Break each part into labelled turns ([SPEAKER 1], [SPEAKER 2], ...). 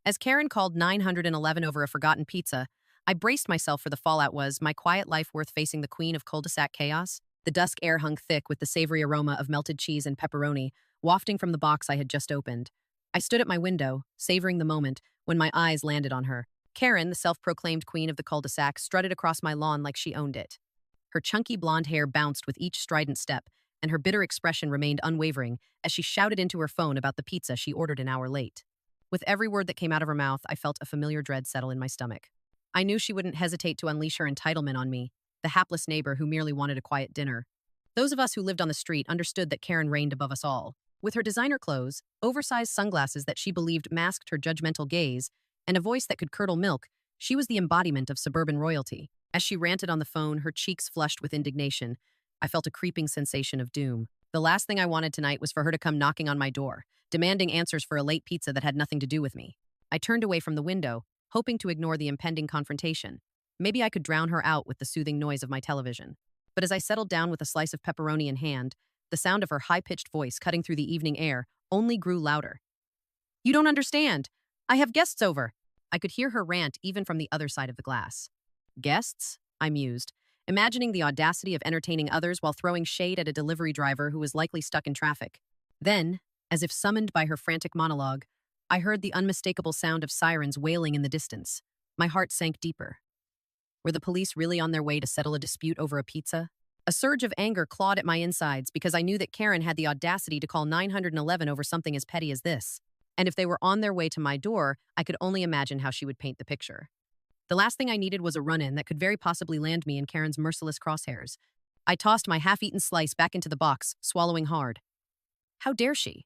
[SPEAKER 1] As Karen called 911 over a forgotten pizza, I braced myself for the fallout. Was my quiet life worth facing the queen of cul-de-sac chaos? The dusk air hung thick with the savory aroma of melted cheese and pepperoni, wafting from the box I had just opened. I stood at my window, savoring the moment, when my eyes landed on her. Karen, the self-proclaimed queen of the cul-de-sac, strutted across my lawn like she owned it. Her chunky blonde hair bounced with each strident step, and her bitter expression remained unwavering as she shouted into her phone about the pizza she ordered an hour late. With every word that came out of her mouth, I felt a familiar dread settle in my stomach. I knew she wouldn't hesitate to unleash her entitlement on me, the hapless neighbor who merely wanted a quiet dinner. Those of us who lived on the street understood that Karen reigned above us all. With her designer clothes, oversized sunglasses that she believed masked her judgmental gaze, and a voice that could curdle milk, she was the embodiment of suburban royalty. As she ranted on the phone, her cheeks flushed with indignation, I felt a creeping sensation of doom. The last thing I wanted tonight was for her to come knocking on my door, demanding answers for a late pizza that had nothing to do with me. I turned away from the window, hoping to ignore the impending confrontation. Maybe I could drown her out with the soothing noise of my television. But as I settled down with a slice of pepperoni in hand, the sound of her high-pitched voice cutting through the evening air only grew louder. "You don't understand. I have guests over." I could hear her rant even from the other side of the glass. Guests? I mused, imagining the audacity of entertaining others while throwing shade at a delivery driver who was likely stuck in traffic. Then, as if summoned by her frantic monologue, I heard the unmistakable sound of sirens wailing in the distance. My heart sank deeper. Were the police really on their way to settle a dispute over a pizza? A surge of anger clawed at my insides because I knew that Karen had the audacity to call 911 over something as petty as this. And if they were on their way to my door, I could only imagine how she would paint the picture. The last thing I needed was a run-in that could very possibly land me in Karen's merciless crosshairs. I tossed my half-eaten slice back into the box, swallowing hard. How dare she?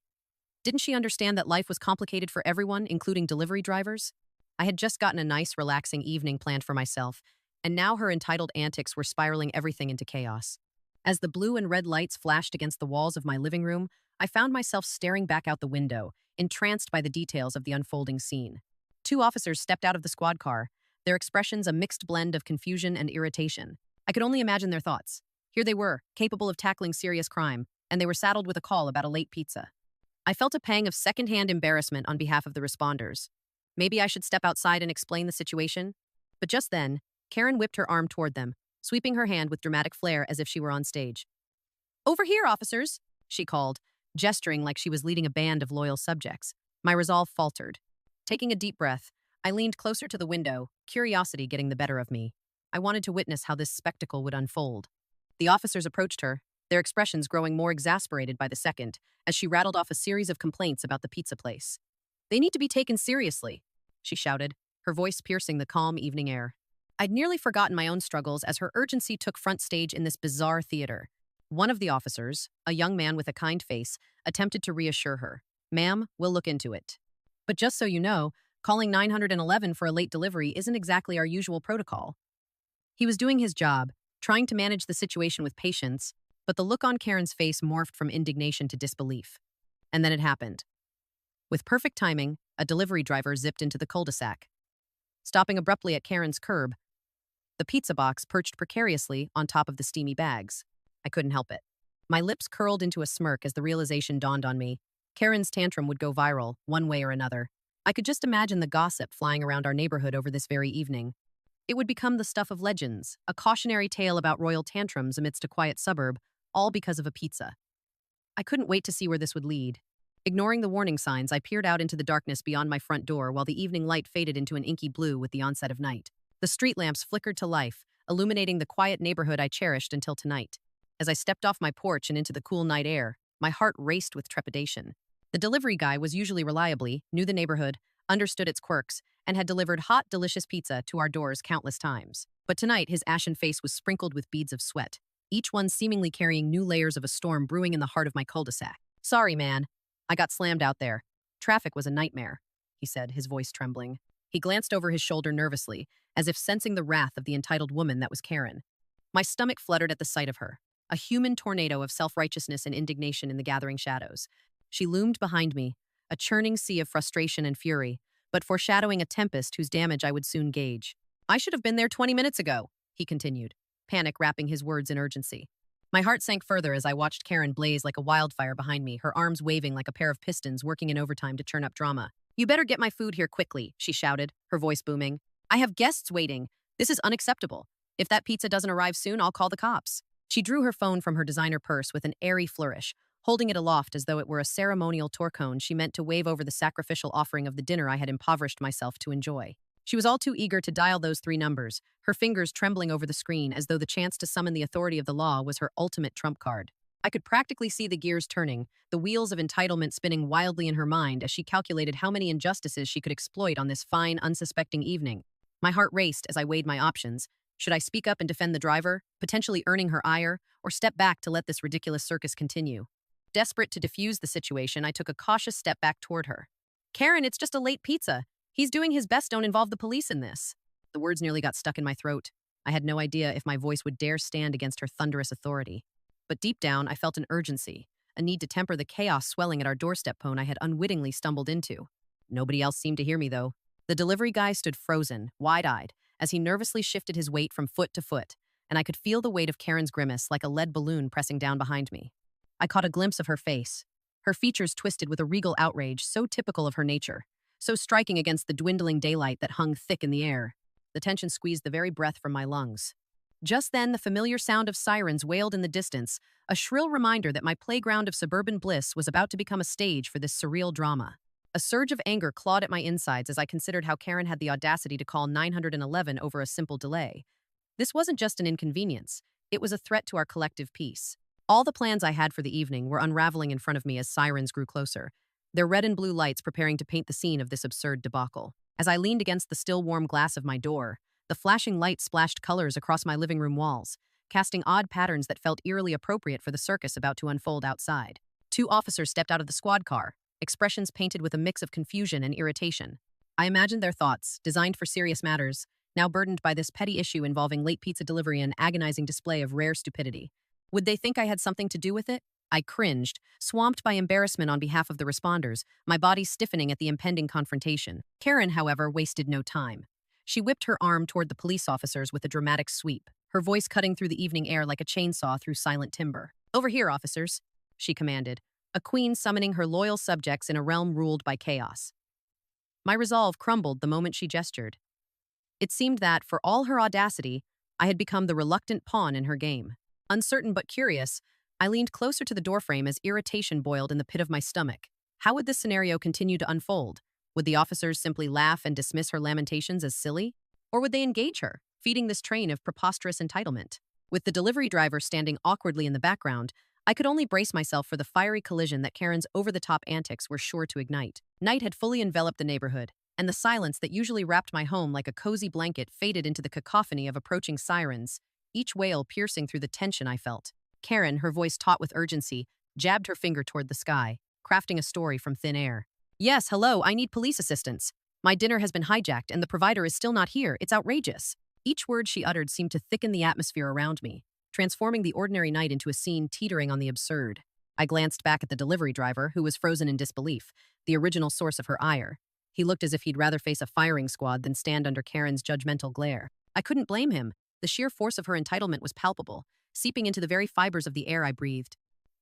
[SPEAKER 1] Didn't she understand that life was complicated for everyone, including delivery drivers? I had just gotten a nice, relaxing evening planned for myself, and now her entitled antics were spiraling everything into chaos. As the blue and red lights flashed against the walls of my living room, I found myself staring back out the window, entranced by the details of the unfolding scene. Two officers stepped out of the squad car, their expressions a mixed blend of confusion and irritation. I could only imagine their thoughts. Here they were, capable of tackling serious crime, and they were saddled with a call about a late pizza. I felt a pang of secondhand embarrassment on behalf of the responders. Maybe I should step outside and explain the situation? But just then, Karen whipped her arm toward them, sweeping her hand with dramatic flair as if she were on stage. "Over here, officers," she called, gesturing like she was leading a band of loyal subjects. My resolve faltered. Taking a deep breath, I leaned closer to the window, curiosity getting the better of me. I wanted to witness how this spectacle would unfold. The officers approached her, their expressions growing more exasperated by the second, as she rattled off a series of complaints about the pizza place. "They need to be taken seriously," she shouted, her voice piercing the calm evening air. I'd nearly forgotten my own struggles as her urgency took front stage in this bizarre theater. One of the officers, a young man with a kind face, attempted to reassure her. "Ma'am, we'll look into it. But just so you know, calling 911 for a late delivery isn't exactly our usual protocol." He was doing his job, trying to manage the situation with patience, but the look on Karen's face morphed from indignation to disbelief. And then it happened. With perfect timing, a delivery driver zipped into the cul-de-sac. Stopping abruptly at Karen's curb, the pizza box perched precariously on top of the steamy bags. I couldn't help it. My lips curled into a smirk as the realization dawned on me. Karen's tantrum would go viral, one way or another. I could just imagine the gossip flying around our neighborhood over this very evening. It would become the stuff of legends, a cautionary tale about royal tantrums amidst a quiet suburb, all because of a pizza. I couldn't wait to see where this would lead. Ignoring the warning signs, I peered out into the darkness beyond my front door while the evening light faded into an inky blue with the onset of night. The street lamps flickered to life, illuminating the quiet neighborhood I cherished until tonight. As I stepped off my porch and into the cool night air, my heart raced with trepidation. The delivery guy was usually reliably, knew the neighborhood, understood its quirks, and had delivered hot, delicious pizza to our doors countless times. But tonight, his ashen face was sprinkled with beads of sweat, each one seemingly carrying new layers of a storm brewing in the heart of my cul-de-sac. "Sorry, man. I got slammed out there. Traffic was a nightmare," he said, his voice trembling. He glanced over his shoulder nervously, as if sensing the wrath of the entitled woman that was Karen. My stomach fluttered at the sight of her, a human tornado of self-righteousness and indignation in the gathering shadows. She loomed behind me, a churning sea of frustration and fury, but foreshadowing a tempest whose damage I would soon gauge. "I should have been there 20 minutes ago," he continued, panic wrapping his words in urgency. My heart sank further as I watched Karen blaze like a wildfire behind me, her arms waving like a pair of pistons working in overtime to churn up drama. "You better get my food here quickly," she shouted, her voice booming. "I have guests waiting. This is unacceptable. If that pizza doesn't arrive soon, I'll call the cops." She drew her phone from her designer purse with an airy flourish, holding it aloft as though it were a ceremonial torcone she meant to wave over the sacrificial offering of the dinner I had impoverished myself to enjoy. She was all too eager to dial those three numbers, her fingers trembling over the screen as though the chance to summon the authority of the law was her ultimate trump card. I could practically see the gears turning, the wheels of entitlement spinning wildly in her mind as she calculated how many injustices she could exploit on this fine, unsuspecting evening. My heart raced as I weighed my options. Should I speak up and defend the driver, potentially earning her ire, or step back to let this ridiculous circus continue? Desperate to defuse the situation, I took a cautious step back toward her. "Karen, it's just a late pizza. He's doing his best, don't involve the police in this." The words nearly got stuck in my throat. I had no idea if my voice would dare stand against her thunderous authority. But deep down, I felt an urgency, a need to temper the chaos swelling at our doorstep pone I had unwittingly stumbled into. Nobody else seemed to hear me, though. The delivery guy stood frozen, wide-eyed, as he nervously shifted his weight from foot to foot, and I could feel the weight of Karen's grimace like a lead balloon pressing down behind me. I caught a glimpse of her face, her features twisted with a regal outrage so typical of her nature, so striking against the dwindling daylight that hung thick in the air. The tension squeezed the very breath from my lungs. Just then, the familiar sound of sirens wailed in the distance, a shrill reminder that my playground of suburban bliss was about to become a stage for this surreal drama. A surge of anger clawed at my insides as I considered how Karen had the audacity to call 911 over a simple delay. This wasn't just an inconvenience, it was a threat to our collective peace. All the plans I had for the evening were unraveling in front of me as sirens grew closer, their red and blue lights preparing to paint the scene of this absurd debacle. As I leaned against the still warm glass of my door, the flashing light splashed colors across my living room walls, casting odd patterns that felt eerily appropriate for the circus about to unfold outside. Two officers stepped out of the squad car, expressions painted with a mix of confusion and irritation. I imagined their thoughts, designed for serious matters, now burdened by this petty issue involving late pizza delivery and agonizing display of rare stupidity. Would they think I had something to do with it? I cringed, swamped by embarrassment on behalf of the responders, my body stiffening at the impending confrontation. Karen, however, wasted no time. She whipped her arm toward the police officers with a dramatic sweep, her voice cutting through the evening air like a chainsaw through silent timber. "Over here, officers," she commanded, a queen summoning her loyal subjects in a realm ruled by chaos. My resolve crumbled the moment she gestured. It seemed that, for all her audacity, I had become the reluctant pawn in her game. Uncertain but curious, I leaned closer to the doorframe as irritation boiled in the pit of my stomach. How would this scenario continue to unfold? Would the officers simply laugh and dismiss her lamentations as silly? Or would they engage her, feeding this train of preposterous entitlement? With the delivery driver standing awkwardly in the background, I could only brace myself for the fiery collision that Karen's over-the-top antics were sure to ignite. Night had fully enveloped the neighborhood, and the silence that usually wrapped my home like a cozy blanket faded into the cacophony of approaching sirens, each wail piercing through the tension I felt. Karen, her voice taut with urgency, jabbed her finger toward the sky, crafting a story from thin air. "Yes, hello, I need police assistance. My dinner has been hijacked and the provider is still not here. It's outrageous." Each word she uttered seemed to thicken the atmosphere around me, transforming the ordinary night into a scene teetering on the absurd. I glanced back at the delivery driver, who was frozen in disbelief, the original source of her ire. He looked as if he'd rather face a firing squad than stand under Karen's judgmental glare. I couldn't blame him. The sheer force of her entitlement was palpable, seeping into the very fibers of the air I breathed.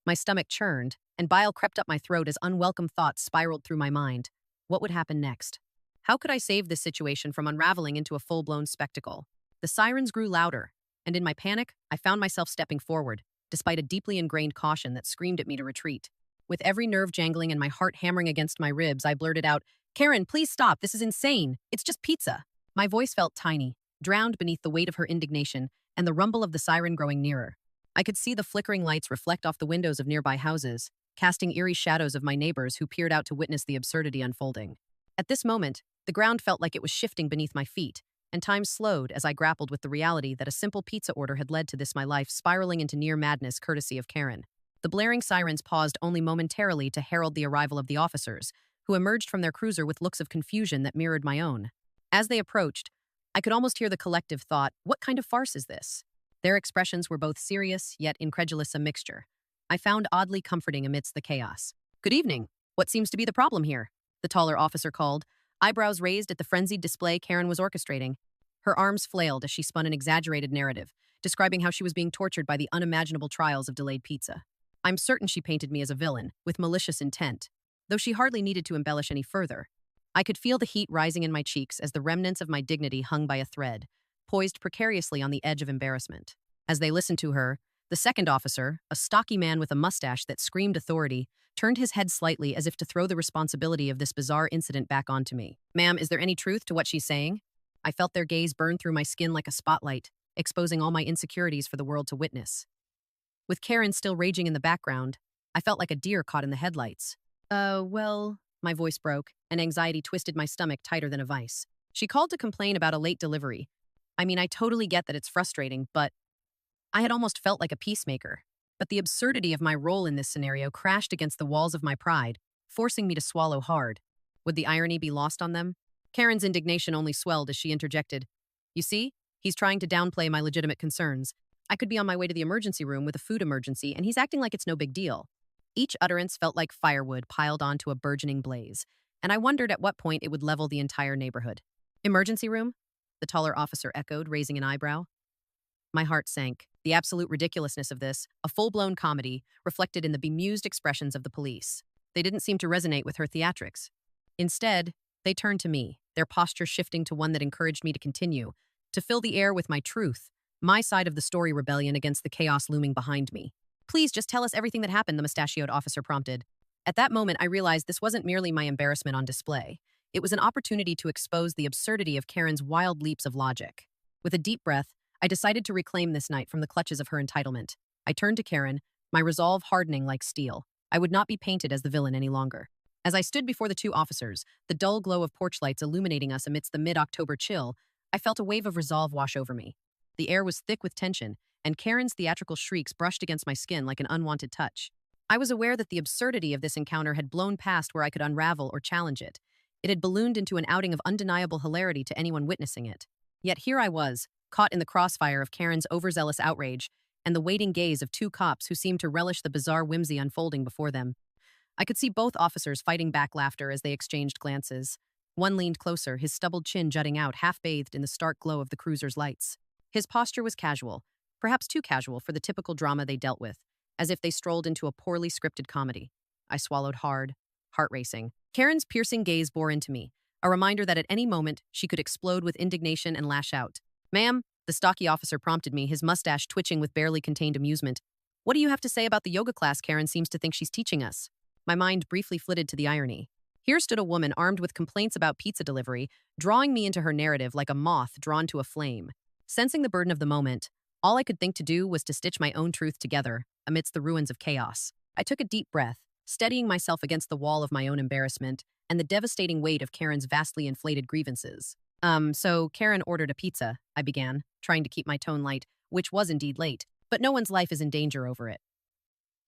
[SPEAKER 1] My stomach churned, and bile crept up my throat as unwelcome thoughts spiraled through my mind. What would happen next? How could I save this situation from unraveling into a full-blown spectacle? The sirens grew louder, and in my panic, I found myself stepping forward, despite a deeply ingrained caution that screamed at me to retreat. With every nerve jangling and my heart hammering against my ribs, I blurted out, "Karen, please stop. This is insane. It's just pizza." My voice felt tiny, drowned beneath the weight of her indignation and the rumble of the siren growing nearer. I could see the flickering lights reflect off the windows of nearby houses, casting eerie shadows of my neighbors who peered out to witness the absurdity unfolding. At this moment, the ground felt like it was shifting beneath my feet, and time slowed as I grappled with the reality that a simple pizza order had led to this my life spiraling into near madness courtesy of Karen. The blaring sirens paused only momentarily to herald the arrival of the officers, who emerged from their cruiser with looks of confusion that mirrored my own. As they approached, I could almost hear the collective thought, "What kind of farce is this?" Their expressions were both serious, yet incredulous a mixture. I found oddly comforting amidst the chaos. "Good evening. What seems to be the problem here?" the taller officer called, eyebrows raised at the frenzied display Karen was orchestrating. Her arms flailed as she spun an exaggerated narrative, describing how she was being tortured by the unimaginable trials of delayed pizza. I'm certain she painted me as a villain, with malicious intent, though she hardly needed to embellish any further. I could feel the heat rising in my cheeks as the remnants of my dignity hung by a thread, poised precariously on the edge of embarrassment. As they listened to her, the second officer, a stocky man with a mustache that screamed authority, turned his head slightly as if to throw the responsibility of this bizarre incident back onto me. "Ma'am, is there any truth to what she's saying?" I felt their gaze burn through my skin like a spotlight, exposing all my insecurities for the world to witness. With Karen still raging in the background, I felt like a deer caught in the headlights. Well, my voice broke, and anxiety twisted my stomach tighter than a vice. She called to complain about a late delivery. I mean, I totally get that it's frustrating, but I had almost felt like a peacemaker. But the absurdity of my role in this scenario crashed against the walls of my pride, forcing me to swallow hard. Would the irony be lost on them? Karen's indignation only swelled as she interjected. "You see, he's trying to downplay my legitimate concerns. I could be on my way to the emergency room with a food emergency, and he's acting like it's no big deal." Each utterance felt like firewood piled onto a burgeoning blaze, and I wondered at what point it would level the entire neighborhood. "Emergency room?" the taller officer echoed, raising an eyebrow. My heart sank. The absolute ridiculousness of this, a full-blown comedy, reflected in the bemused expressions of the police. They didn't seem to resonate with her theatrics. Instead, they turned to me, their posture shifting to one that encouraged me to continue, to fill the air with my truth, my side of the story rebellion against the chaos looming behind me. "Please just tell us everything that happened," the mustachioed officer prompted. At that moment, I realized this wasn't merely my embarrassment on display. It was an opportunity to expose the absurdity of Karen's wild leaps of logic. With a deep breath, I decided to reclaim this night from the clutches of her entitlement. I turned to Karen, my resolve hardening like steel. I would not be painted as the villain any longer. As I stood before the two officers, the dull glow of porch lights illuminating us amidst the mid-October chill, I felt a wave of resolve wash over me. The air was thick with tension, and Karen's theatrical shrieks brushed against my skin like an unwanted touch. I was aware that the absurdity of this encounter had blown past where I could unravel or challenge it. It had ballooned into an outing of undeniable hilarity to anyone witnessing it. Yet here I was, caught in the crossfire of Karen's overzealous outrage and the waiting gaze of two cops who seemed to relish the bizarre whimsy unfolding before them. I could see both officers fighting back laughter as they exchanged glances. One leaned closer, his stubbled chin jutting out, half-bathed in the stark glow of the cruiser's lights. His posture was casual, perhaps too casual for the typical drama they dealt with, as if they strolled into a poorly scripted comedy. I swallowed hard, heart racing. Karen's piercing gaze bore into me, a reminder that at any moment she could explode with indignation and lash out. "Ma'am," the stocky officer prompted me, his mustache twitching with barely contained amusement. "What do you have to say about the yoga class Karen seems to think she's teaching us?" My mind briefly flitted to the irony. Here stood a woman armed with complaints about pizza delivery, drawing me into her narrative like a moth drawn to a flame. Sensing the burden of the moment, all I could think to do was to stitch my own truth together amidst the ruins of chaos. I took a deep breath, steadying myself against the wall of my own embarrassment and the devastating weight of Karen's vastly inflated grievances. So Karen ordered a pizza," I began, trying to keep my tone light, which was indeed late, but no one's life is in danger over it.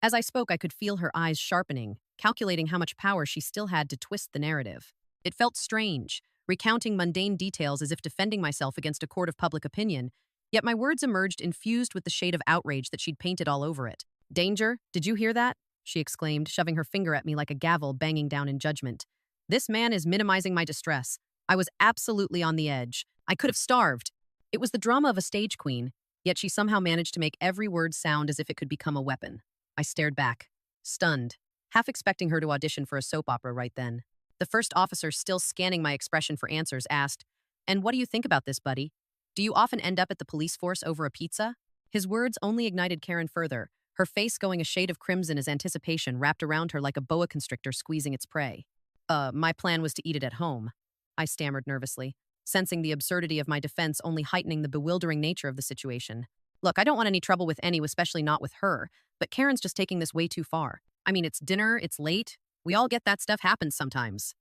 [SPEAKER 1] As I spoke, I could feel her eyes sharpening, calculating how much power she still had to twist the narrative. It felt strange, recounting mundane details as if defending myself against a court of public opinion, yet my words emerged infused with the shade of outrage that she'd painted all over it. "Danger? Did you hear that?" she exclaimed, shoving her finger at me like a gavel banging down in judgment. "This man is minimizing my distress. I was absolutely on the edge. I could have starved." It was the drama of a stage queen, yet she somehow managed to make every word sound as if it could become a weapon. I stared back, stunned, half expecting her to audition for a soap opera right then. The first officer, still scanning my expression for answers, asked, "And what do you think about this, buddy? Do you often end up at the police force over a pizza?" His words only ignited Karen further, her face going a shade of crimson as anticipation wrapped around her like a boa constrictor squeezing its prey. My plan was to eat it at home," I stammered nervously, sensing the absurdity of my defense only heightening the bewildering nature of the situation. "Look, I don't want any trouble with any, especially not with her, but Karen's just taking this way too far. I mean, it's dinner, it's late. We all get that stuff happens sometimes."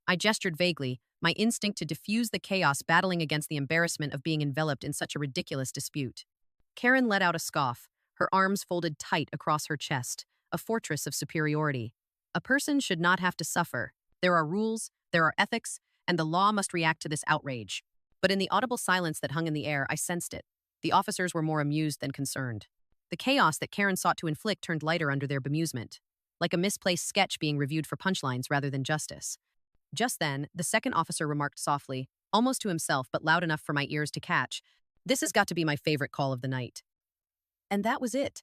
[SPEAKER 1] I gestured vaguely, my instinct to diffuse the chaos battling against the embarrassment of being enveloped in such a ridiculous dispute. Karen let out a scoff, her arms folded tight across her chest, a fortress of superiority. "A person should not have to suffer. There are rules, there are ethics, and the law must react to this outrage." But in the audible silence that hung in the air, I sensed it. The officers were more amused than concerned. The chaos that Karen sought to inflict turned lighter under their bemusement, like a misplaced sketch being reviewed for punchlines rather than justice. Just then, the second officer remarked softly, almost to himself but loud enough for my ears to catch, "This has got to be my favorite call of the night." And that was it.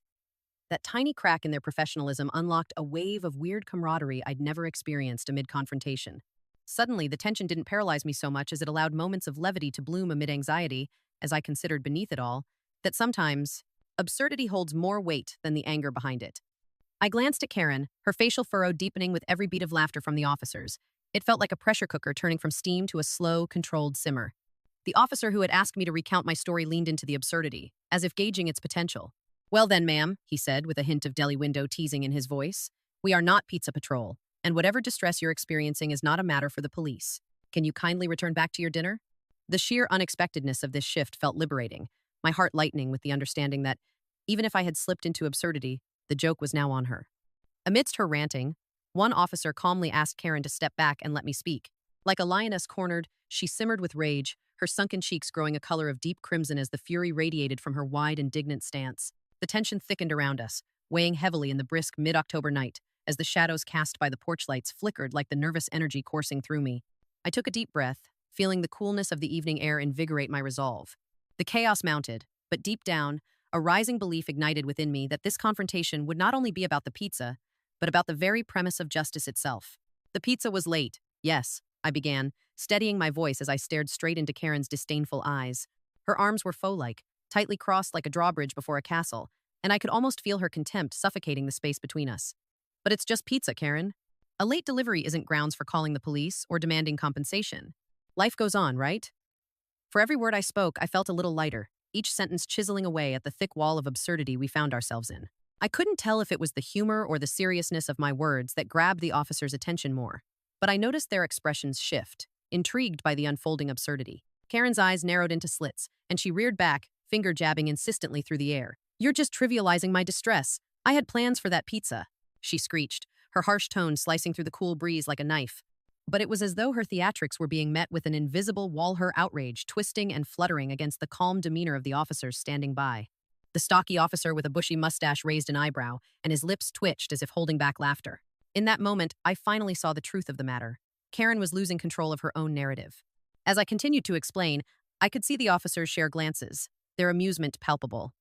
[SPEAKER 1] That tiny crack in their professionalism unlocked a wave of weird camaraderie I'd never experienced amid confrontation. Suddenly, the tension didn't paralyze me so much as it allowed moments of levity to bloom amid anxiety, as I considered beneath it all, that sometimes absurdity holds more weight than the anger behind it. I glanced at Karen, her facial furrow deepening with every beat of laughter from the officers. It felt like a pressure cooker turning from steam to a slow, controlled simmer. The officer who had asked me to recount my story leaned into the absurdity, as if gauging its potential. "Well then, ma'am," he said, with a hint of deli window teasing in his voice, "we are not Pizza Patrol, and whatever distress you're experiencing is not a matter for the police. Can you kindly return back to your dinner?" The sheer unexpectedness of this shift felt liberating, my heart lightening with the understanding that, even if I had slipped into absurdity, the joke was now on her. Amidst her ranting, one officer calmly asked Karen to step back and let me speak. Like a lioness cornered, she simmered with rage, her sunken cheeks growing a color of deep crimson as the fury radiated from her wide, indignant stance. The tension thickened around us, weighing heavily in the brisk mid-October night, as the shadows cast by the porch lights flickered like the nervous energy coursing through me. I took a deep breath, feeling the coolness of the evening air invigorate my resolve. The chaos mounted, but deep down, a rising belief ignited within me that this confrontation would not only be about the pizza, but about the very premise of justice itself. The pizza was late, yes, I began, steadying my voice as I stared straight into Karen's disdainful eyes. Her arms were foe-like, tightly crossed like a drawbridge before a castle, and I could almost feel her contempt suffocating the space between us. "But it's just pizza, Karen. A late delivery isn't grounds for calling the police or demanding compensation. Life goes on, right?" For every word I spoke, I felt a little lighter, each sentence chiseling away at the thick wall of absurdity we found ourselves in. I couldn't tell if it was the humor or the seriousness of my words that grabbed the officer's attention more, but I noticed their expressions shift, intrigued by the unfolding absurdity. Karen's eyes narrowed into slits, and she reared back, finger jabbing insistently through the air. "You're just trivializing my distress. I had plans for that pizza," she screeched, her harsh tone slicing through the cool breeze like a knife. But it was as though her theatrics were being met with an invisible wall-her outrage, twisting and fluttering against the calm demeanor of the officers standing by. The stocky officer with a bushy mustache raised an eyebrow, and his lips twitched as if holding back laughter. In that moment, I finally saw the truth of the matter. Karen was losing control of her own narrative. As I continued to explain, I could see the officers share glances, their amusement palpable.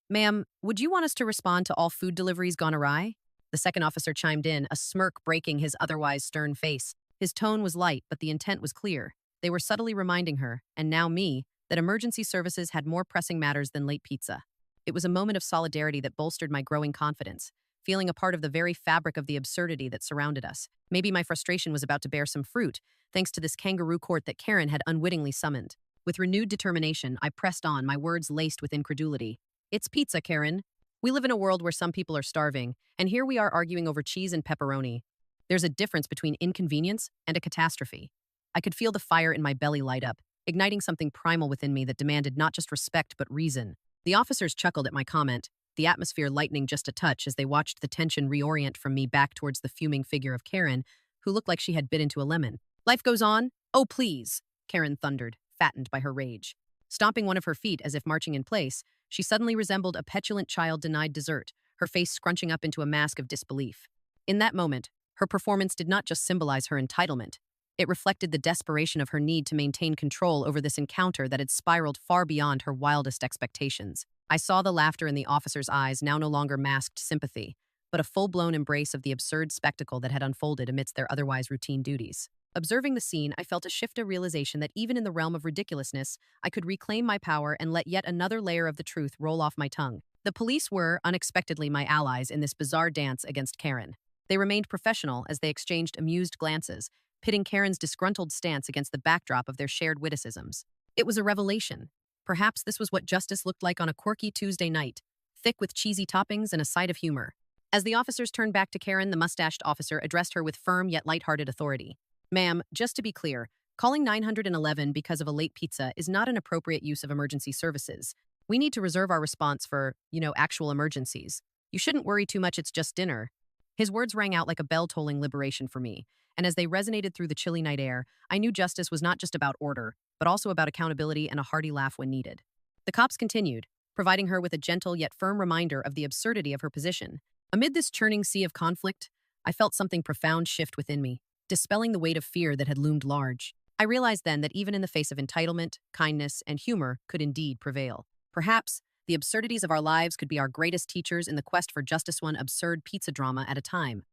[SPEAKER 1] "Ma'am, would you want us to respond to all food deliveries gone awry?" The second officer chimed in, a smirk breaking his otherwise stern face. His tone was light, but the intent was clear. They were subtly reminding her, and now me, that emergency services had more pressing matters than late pizza. It was a moment of solidarity that bolstered my growing confidence, feeling a part of the very fabric of the absurdity that surrounded us. Maybe my frustration was about to bear some fruit, thanks to this kangaroo court that Karen had unwittingly summoned. With renewed determination, I pressed on, my words laced with incredulity. "It's pizza, Karen. We live in a world where some people are starving, and here we are arguing over cheese and pepperoni. There's a difference between inconvenience and a catastrophe." I could feel the fire in my belly light up, igniting something primal within me that demanded not just respect but reason. The officers chuckled at my comment, the atmosphere lightening just a touch as they watched the tension reorient from me back towards the fuming figure of Karen, who looked like she had bit into a lemon. "Life goes on? Oh, please," Karen thundered, fattened by her rage. Stomping one of her feet as if marching in place, she suddenly resembled a petulant child denied dessert, her face scrunching up into a mask of disbelief. In that moment, her performance did not just symbolize her entitlement. It reflected the desperation of her need to maintain control over this encounter that had spiraled far beyond her wildest expectations. I saw the laughter in the officer's eyes, now no longer masked sympathy, but a full-blown embrace of the absurd spectacle that had unfolded amidst their otherwise routine duties. Observing the scene, I felt a shift of realization that even in the realm of ridiculousness, I could reclaim my power and let yet another layer of the truth roll off my tongue. The police were, unexpectedly, my allies in this bizarre dance against Karen. They remained professional as they exchanged amused glances, pitting Karen's disgruntled stance against the backdrop of their shared witticisms. It was a revelation. Perhaps this was what justice looked like on a quirky Tuesday night, thick with cheesy toppings and a side of humor. As the officers turned back to Karen, the mustached officer addressed her with firm yet lighthearted authority. "Ma'am, just to be clear, calling 911 because of a late pizza is not an appropriate use of emergency services. We need to reserve our response for, actual emergencies. You shouldn't worry too much, it's just dinner." His words rang out like a bell-tolling liberation for me, and as they resonated through the chilly night air, I knew justice was not just about order, but also about accountability and a hearty laugh when needed. The cops continued, providing her with a gentle yet firm reminder of the absurdity of her position. Amid this churning sea of conflict, I felt something profound shift within me, dispelling the weight of fear that had loomed large. I realized then that even in the face of entitlement, kindness, and humor could indeed prevail. Perhaps the absurdities of our lives could be our greatest teachers in the quest for justice, one absurd pizza drama at a time.